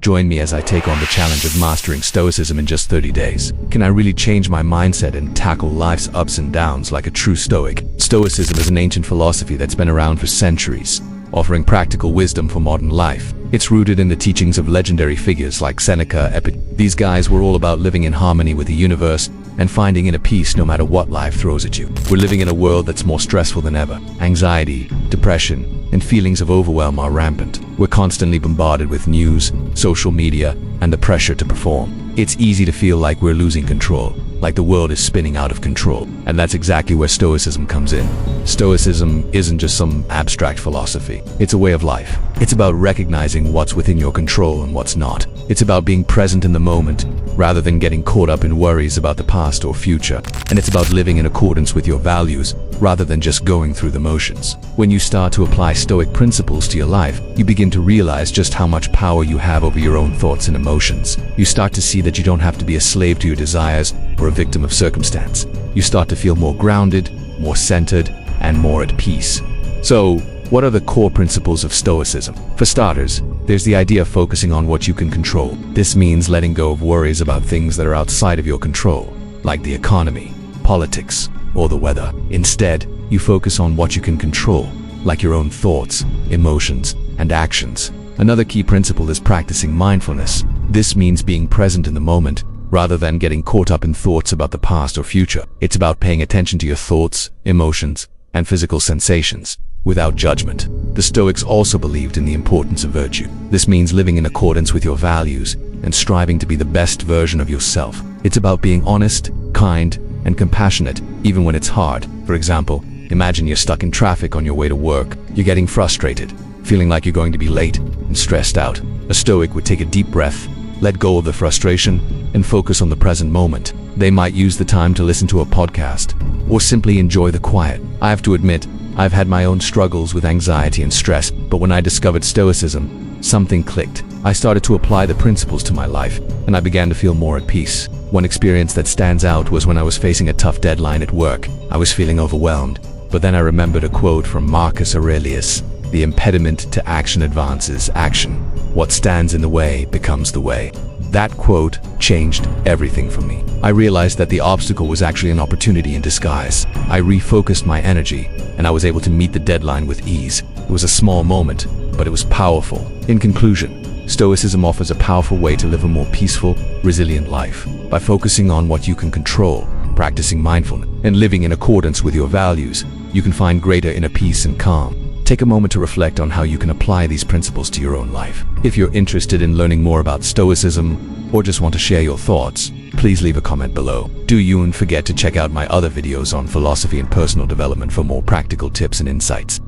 Join me as I take on the challenge of mastering Stoicism in just 30 days. Can I really change my mindset and tackle life's ups and downs like a true Stoic? Stoicism is an ancient philosophy that's been around for centuries, offering practical wisdom for modern life. It's rooted in the teachings of legendary figures like Seneca, Epictetus. These guys were all about living in harmony with the universe and finding inner peace no matter what life throws at you. We're living in a world that's more stressful than ever. Anxiety, depression, and feelings of overwhelm are rampant. We're constantly bombarded with news, social media, and the pressure to perform. It's easy to feel like we're losing control, like the world is spinning out of control. And that's exactly where Stoicism comes in. Stoicism isn't just some abstract philosophy. It's a way of life. It's about recognizing what's within your control and what's not. It's about being present in the moment, rather than getting caught up in worries about the past or future. And it's about living in accordance with your values, rather than just going through the motions. When you start to apply Stoic principles to your life, you begin to realize just how much power you have over your own thoughts and emotions. You start to see that you don't have to be a slave to your desires or a victim of circumstance. You start to feel more grounded, more centered, and more at peace. So, what are the core principles of Stoicism? For starters, there's the idea of focusing on what you can control. This means letting go of worries about things that are outside of your control, like the economy, politics, or the weather. Instead, you focus on what you can control, like your own thoughts, emotions, and actions. Another key principle is practicing mindfulness. This means being present in the moment, rather than getting caught up in thoughts about the past or future. It's about paying attention to your thoughts, emotions, and physical sensations, without judgment. The Stoics also believed in the importance of virtue. This means living in accordance with your values and striving to be the best version of yourself. It's about being honest, kind, and compassionate, even when it's hard. For example, imagine you're stuck in traffic on your way to work. You're getting frustrated, feeling like you're going to be late, and stressed out. A Stoic would take a deep breath, let go of the frustration, and focus on the present moment. They might use the time to listen to a podcast, or simply enjoy the quiet. I have to admit, I've had my own struggles with anxiety and stress, but when I discovered Stoicism, something clicked. I started to apply the principles to my life, and I began to feel more at peace. One experience that stands out was when I was facing a tough deadline at work. I was feeling overwhelmed, but then I remembered a quote from Marcus Aurelius: "The impediment to action advances action. What stands in the way becomes the way." That quote changed everything for me. I realized that the obstacle was actually an opportunity in disguise. I refocused my energy, and I was able to meet the deadline with ease. It was a small moment, but it was powerful. In conclusion, Stoicism offers a powerful way to live a more peaceful, resilient life. By focusing on what you can control, practicing mindfulness, and living in accordance with your values, you can find greater inner peace and calm. Take a moment to reflect on how you can apply these principles to your own life. If you're interested in learning more about Stoicism, or just want to share your thoughts, please leave a comment below. Do you and forget to check out my other videos on philosophy and personal development for more practical tips and insights.